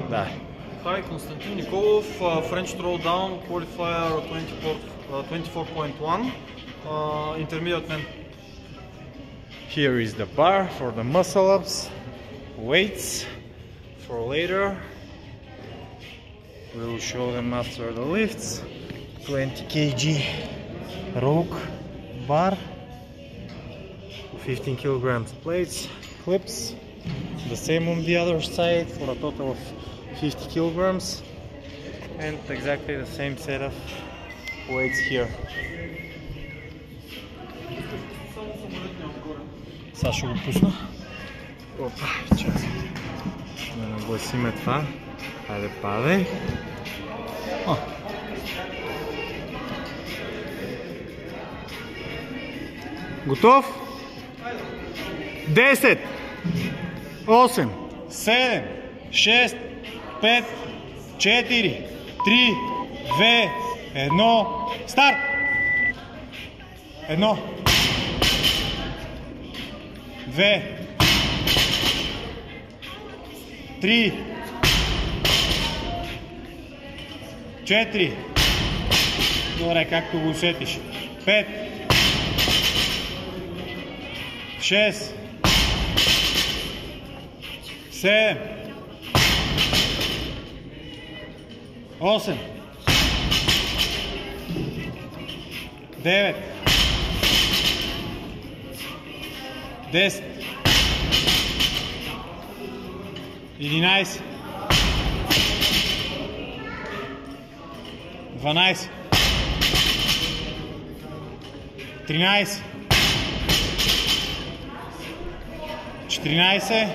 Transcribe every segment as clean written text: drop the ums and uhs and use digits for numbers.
Да. Hi, Konstantin Nikolov, French Throwdown Qualifier 24.1, intermediate man. Here is the bar for the muscle ups, weights for later. We will show them after the lifts. 20 kg rogue bar, 15 kilograms plates, clips, the same on the other side for a total of 50 kilograms, and exactly the same set of weights here. Сега ще го пусна. Опа, чакай. Да нагласиме това. Хайде, падай. Готов? 10, 8, 7, 6, 5, 4, 3, 2, 1, старт! 1, 2, 3, 4, добре, както го усетиш, 5, 6, 7, 8, 9, 10, 11, 12, 13, 14,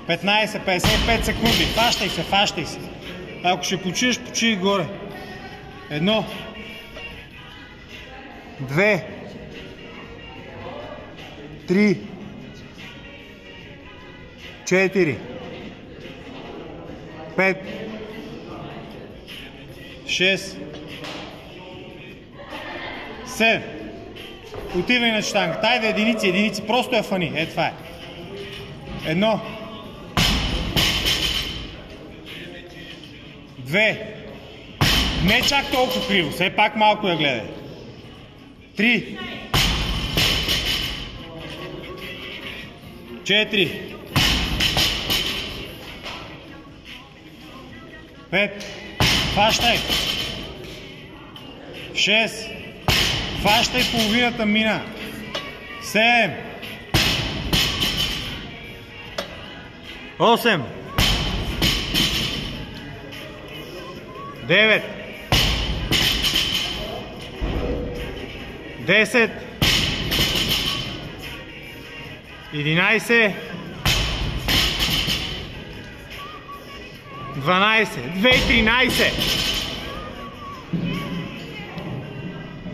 15, 55 секунди. Фащай се. Ако ще почиеш, почи горе. 1, 2, 3, 4, 5, 6, 7. Отивай на щангата. Айде единици. Просто я фани. Е, това е. 1, 2, не чак толкова криво, все пак малко я гледай. 3, 4, 5, фащай. 6, фащай половината мина. 7, 8, 9, 10, 11, 12, 2,13.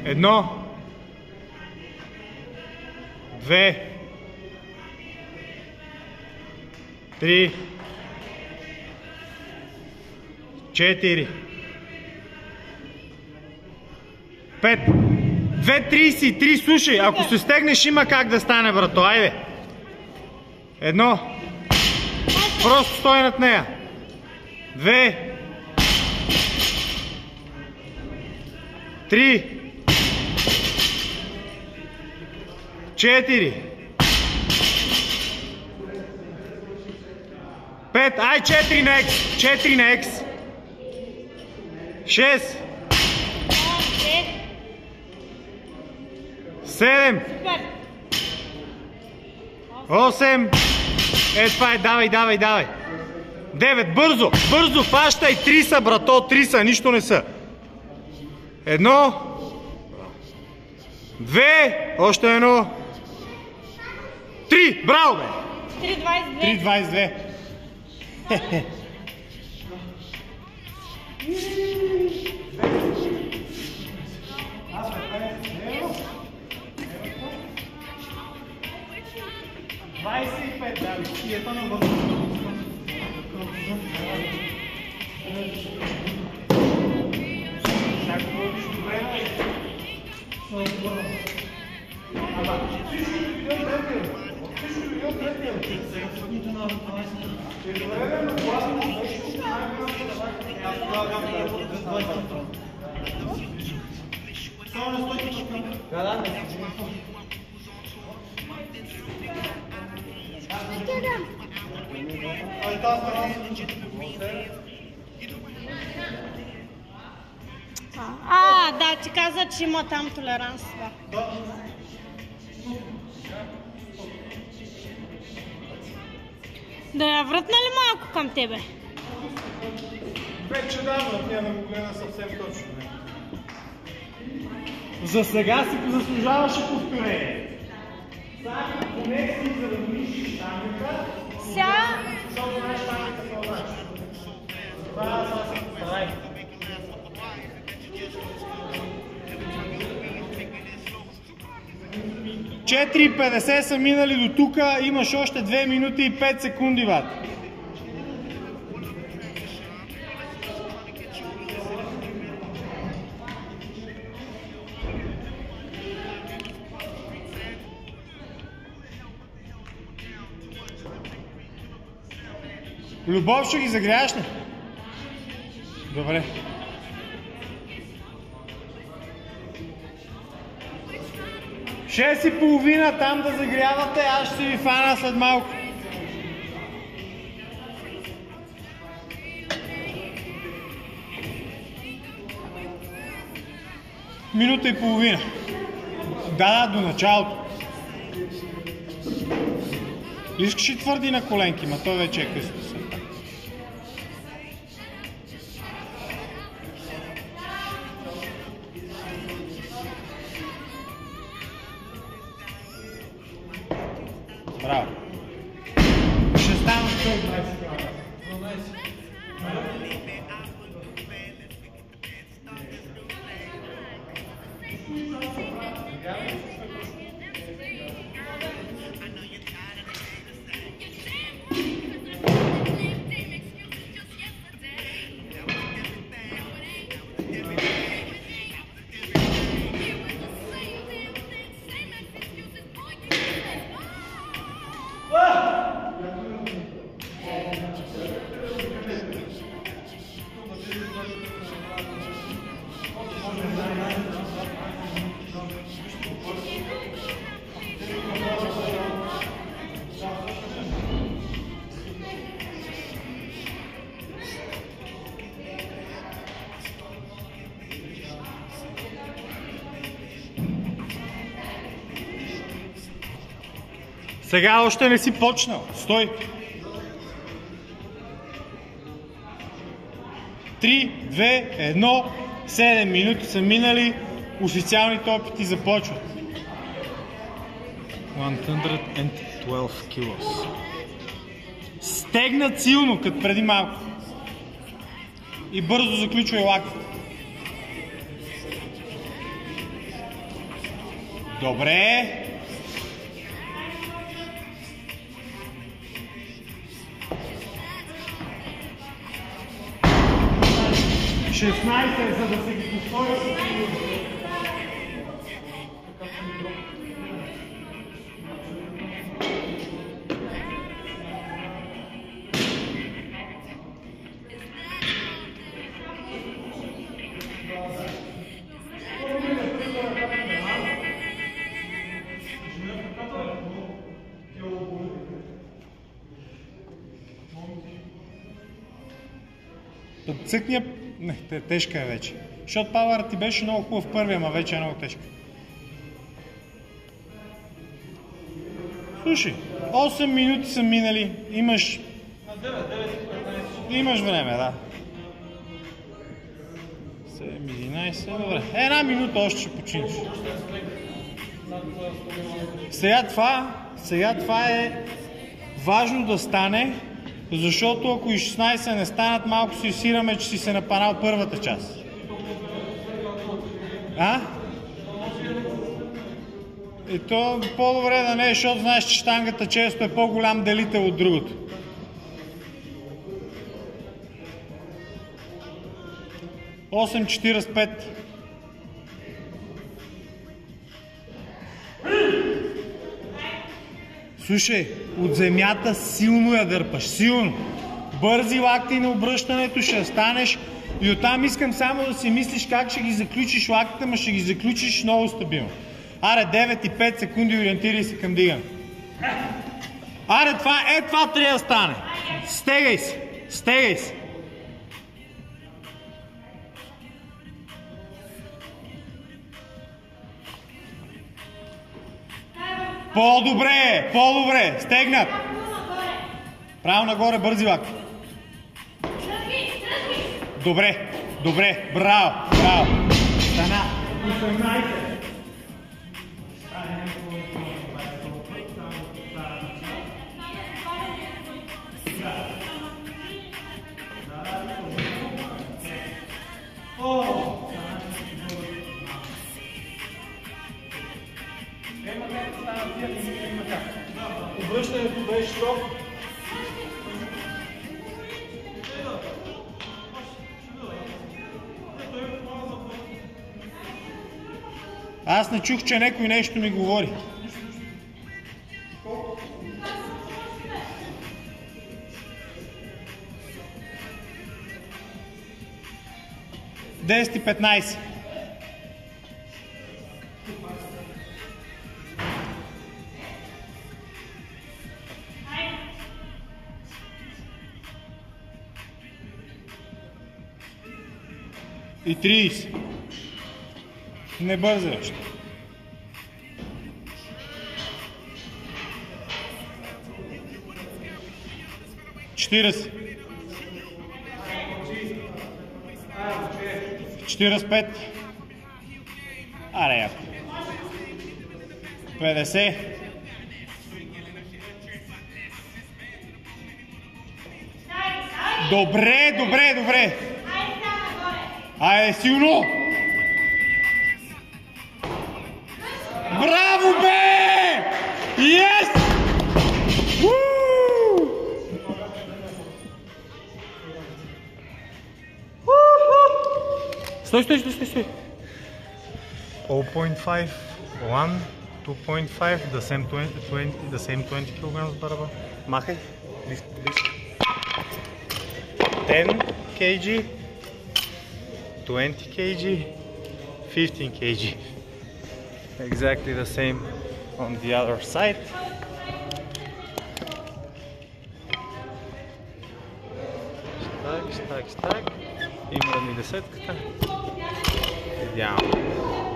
1, 2, 3, 4, 5, 2,33, слушай, ако се стегнеш има как да стане, брато, айде. 1, просто стой над нея. 2, 3, 4, 5, ай 4 на X, 4 на X, 6, 7, 8, е това е, давай. 9, бързо, фащай, 3 са, брато, 3 са, нищо не са. 1, 2, още 1, 3, браво бе! 3,22. 3,22. Да, ти каза, че има там толеранс. Да. Да я вратна ли малко към тебе? Вече да, но да го гледа съвсем точно. За сега си заслужаваше повторение. Само поне си, за да мислиш штангата. Сега... Защото знаеш штангата какво значи. Това сега се постарай. 4,50 са минали до тук, имаш още 2 минути и 5 секунди, бат. Любов, ще ги загряваш ли? Добре. 6,30 там да загрявате, аз ще ви фана след малко. Минута и половина. Да, до началото. Искаш и твърди на коленки, ма той вече е късно. Браво. Ще стана 120 км. Сега още не си почнал. Стой! 3, 2, 1, 7 минути са минали. Официалните опити започват. 112 kilos. Стегнат силно, като преди малко. И бързо заключвай лакта. Добре. За да се ги повтори. Цъкния... Не, тежка е вече. Защото пауърът ти беше много хубав първия, ама вече е много тежка. Слушай, 8 минути са минали. Имаш време, да. 7, 11, добре. Една минута още ще починиш. Сега това е важно да стане, защото ако и 16 не станат, малко си сираме, че си се напанал първата част. И то по-добре да не е, защото знаеш, че щангата често е по-голям делител от другото. Осем 45. Слушай, от земята силно я дърпаш, силно. Бързи лакти на обръщането, ще станеш и оттам искам само да си мислиш как ще ги заключиш лактите, но ще ги заключиш много стабилно. Аре, 9 и 5 секунди, ориентирай се към дигане. Аре, това трябва да стане. Стегай се, стегай се. По-добре, по-добре, стегнат. Право нагоре, бързи лакти. Добре, добре, браво, браво. Стана. 18. Обръщането беше топ. Аз не чух, че някой нещо ми говори. Десет и 15. И 30. Не бързай още. Четиридесет. 45. Аре, яко. 50. Добре, добре, добре. Айде, силно! Браво, бе! Yes! Стой. 0.5, 1, 2.5, the same 20 kilograms barbell. Махай. 10 kg, 20 kg, 15 kg. Exactly the same on the other side. Штак. Има да ми десетката. Идеално.